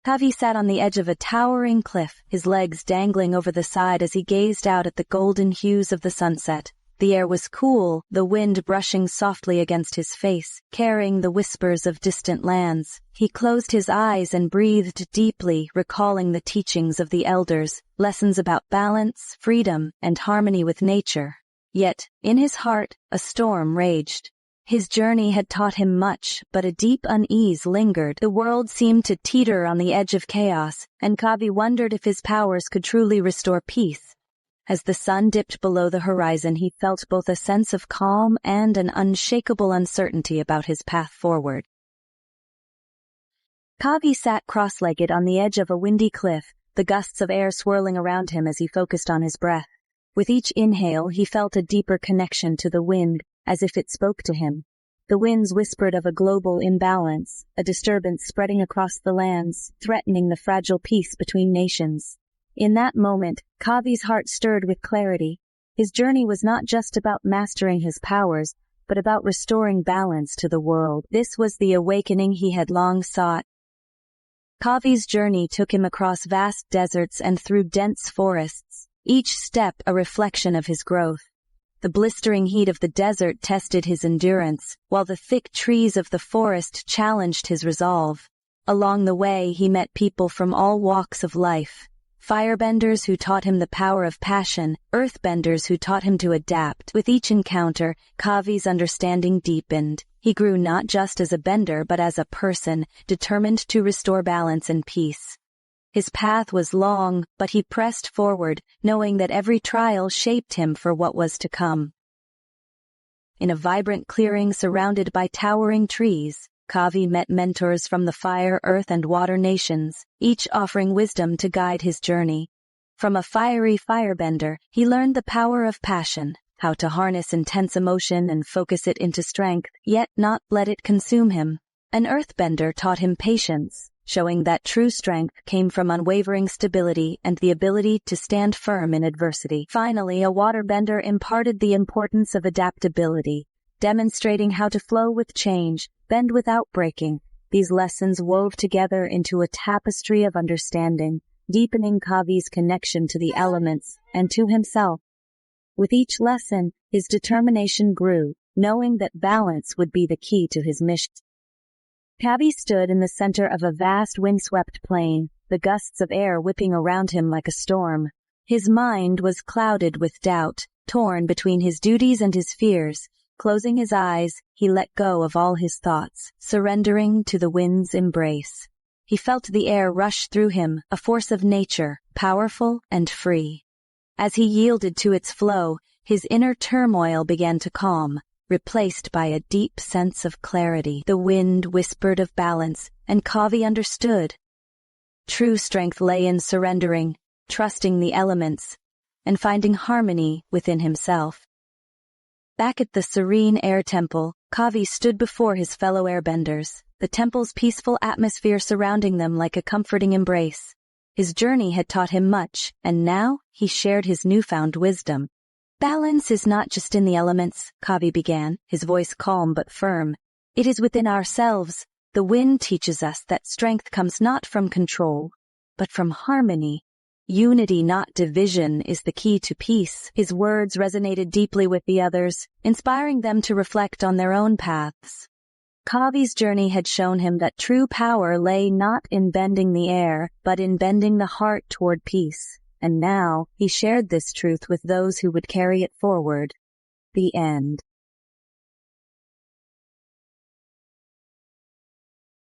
Kavi sat on the edge of a towering cliff, his legs dangling over the side as he gazed out at the golden hues of the sunset. The air was cool, the wind brushing softly against his face, carrying the whispers of distant lands. He closed his eyes and breathed deeply, recalling the teachings of the elders, lessons about balance, freedom, and harmony with nature. Yet, in his heart, a storm raged. His journey had taught him much, but a deep unease lingered. The world seemed to teeter on the edge of chaos, and Kavi wondered if his powers could truly restore peace. As the sun dipped below the horizon, he felt both a sense of calm and an unshakable uncertainty about his path forward. Kavi sat cross-legged on the edge of a windy cliff, the gusts of air swirling around him as he focused on his breath. With each inhale, he felt a deeper connection to the wind, as if it spoke to him. The winds whispered of a global imbalance, a disturbance spreading across the lands, threatening the fragile peace between nations. In that moment, Kavi's heart stirred with clarity. His journey was not just about mastering his powers, but about restoring balance to the world. This was the awakening he had long sought. Kavi's journey took him across vast deserts and through dense forests, each step a reflection of his growth. The blistering heat of the desert tested his endurance, while the thick trees of the forest challenged his resolve. Along the way, he met people from all walks of life. Firebenders who taught him the power of passion, earthbenders who taught him to adapt. With each encounter, Kavi's understanding deepened. He grew not just as a bender but as a person, determined to restore balance and peace. His path was long, but he pressed forward, knowing that every trial shaped him for what was to come. In a vibrant clearing surrounded by towering trees, Kavi met mentors from the fire, earth, and water nations, each offering wisdom to guide his journey. From a fiery firebender, he learned the power of passion, how to harness intense emotion and focus it into strength, yet not let it consume him. An earthbender taught him patience, showing that true strength came from unwavering stability and the ability to stand firm in adversity. Finally, a waterbender imparted the importance of adaptability, demonstrating how to flow with change, bend without breaking. These lessons wove together into a tapestry of understanding, deepening Kavi's connection to the elements and to himself. With each lesson, his determination grew, knowing that balance would be the key to his mission. Kavi stood in the center of a vast windswept plain, the gusts of air whipping around him like a storm. His mind was clouded with doubt, torn between his duties and his fears. Closing his eyes, he let go of all his thoughts, surrendering to the wind's embrace. He felt the air rush through him, a force of nature, powerful and free. As he yielded to its flow, his inner turmoil began to calm, replaced by a deep sense of clarity. The wind whispered of balance, and Kavi understood. True strength lay in surrendering, trusting the elements, and finding harmony within himself. Back at the serene air temple, Kavi stood before his fellow airbenders, the temple's peaceful atmosphere surrounding them like a comforting embrace. His journey had taught him much, and now he shared his newfound wisdom. Balance is not just in the elements, Kavi began, his voice calm but firm. It is within ourselves. The wind teaches us that strength comes not from control, but from harmony. Unity, not division, is the key to peace. His words resonated deeply with the others, inspiring them to reflect on their own paths. Kavi's journey had shown him that true power lay not in bending the air, but in bending the heart toward peace. And now, he shared this truth with those who would carry it forward. The end.